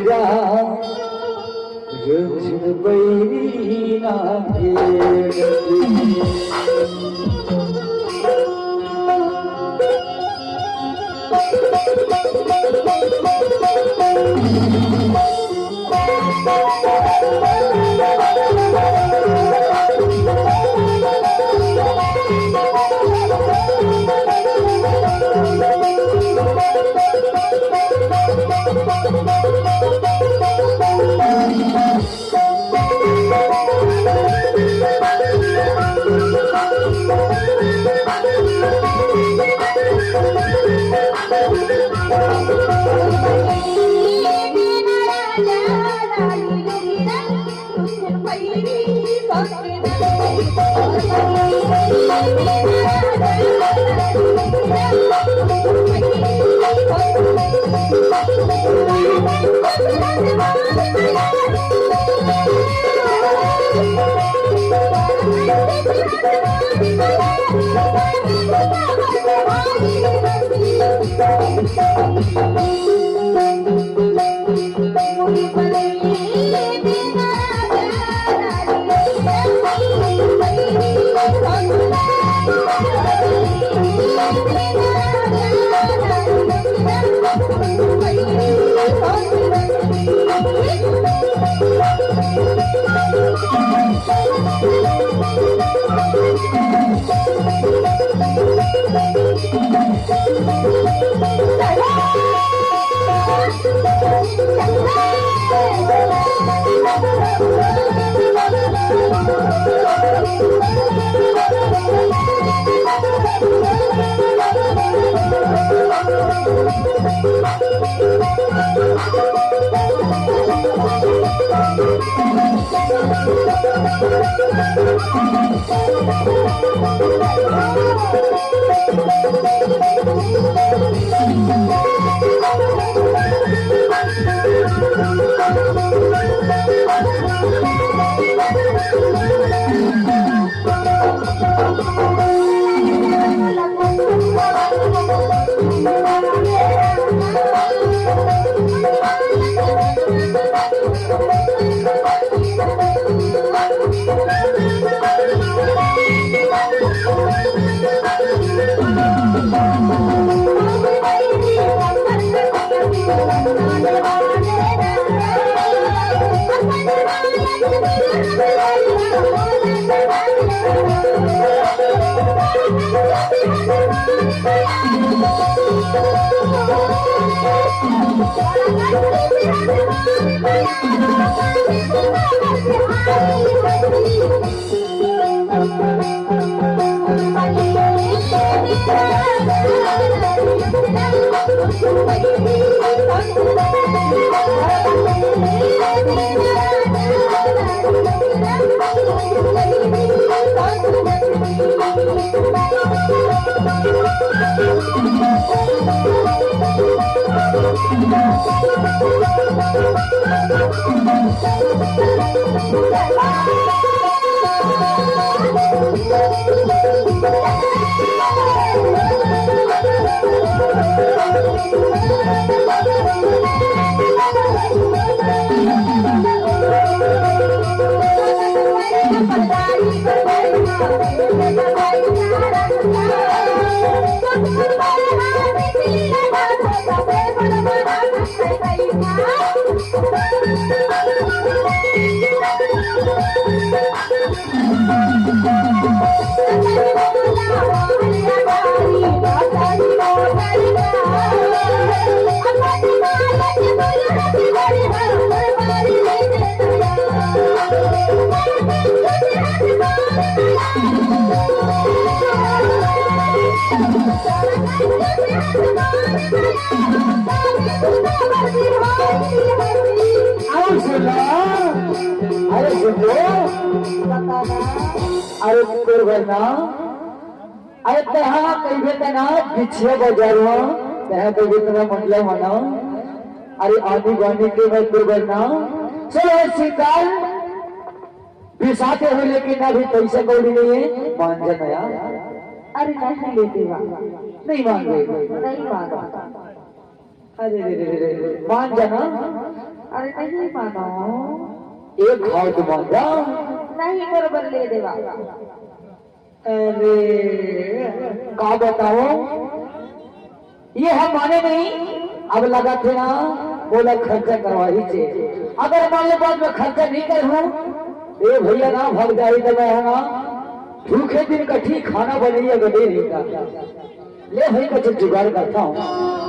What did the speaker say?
मेरा रंजन बैरी ना अरे करना अरे तहा कहिबे तना पीछे बजारो तहा कहिबे तना मतलब मना अरे आदि गाने के मैं करना चलो शिकार पिसाते हुए लेकिन अभी पैसे कौड़ी नहीं है मान जाना यार। अरे नहीं लेते नहीं मांगे नहीं मांगा। अरे मान जाना अरे नहीं मानो एक खाओ तो मांगा नहीं बरोबर ले देवा अरे का बताओ ये हम माने नहीं अब लगा थे ना बोला खर्चा करवा ही चाहिए अगर मान लो बाद में खर्चा नहीं करूं ए भैया ना भाग जाए तो मैं है ना भूखे दिन का ठीक खाना बनाइए गए नहीं का ले भाई का जो जुगाड़ करता हूँ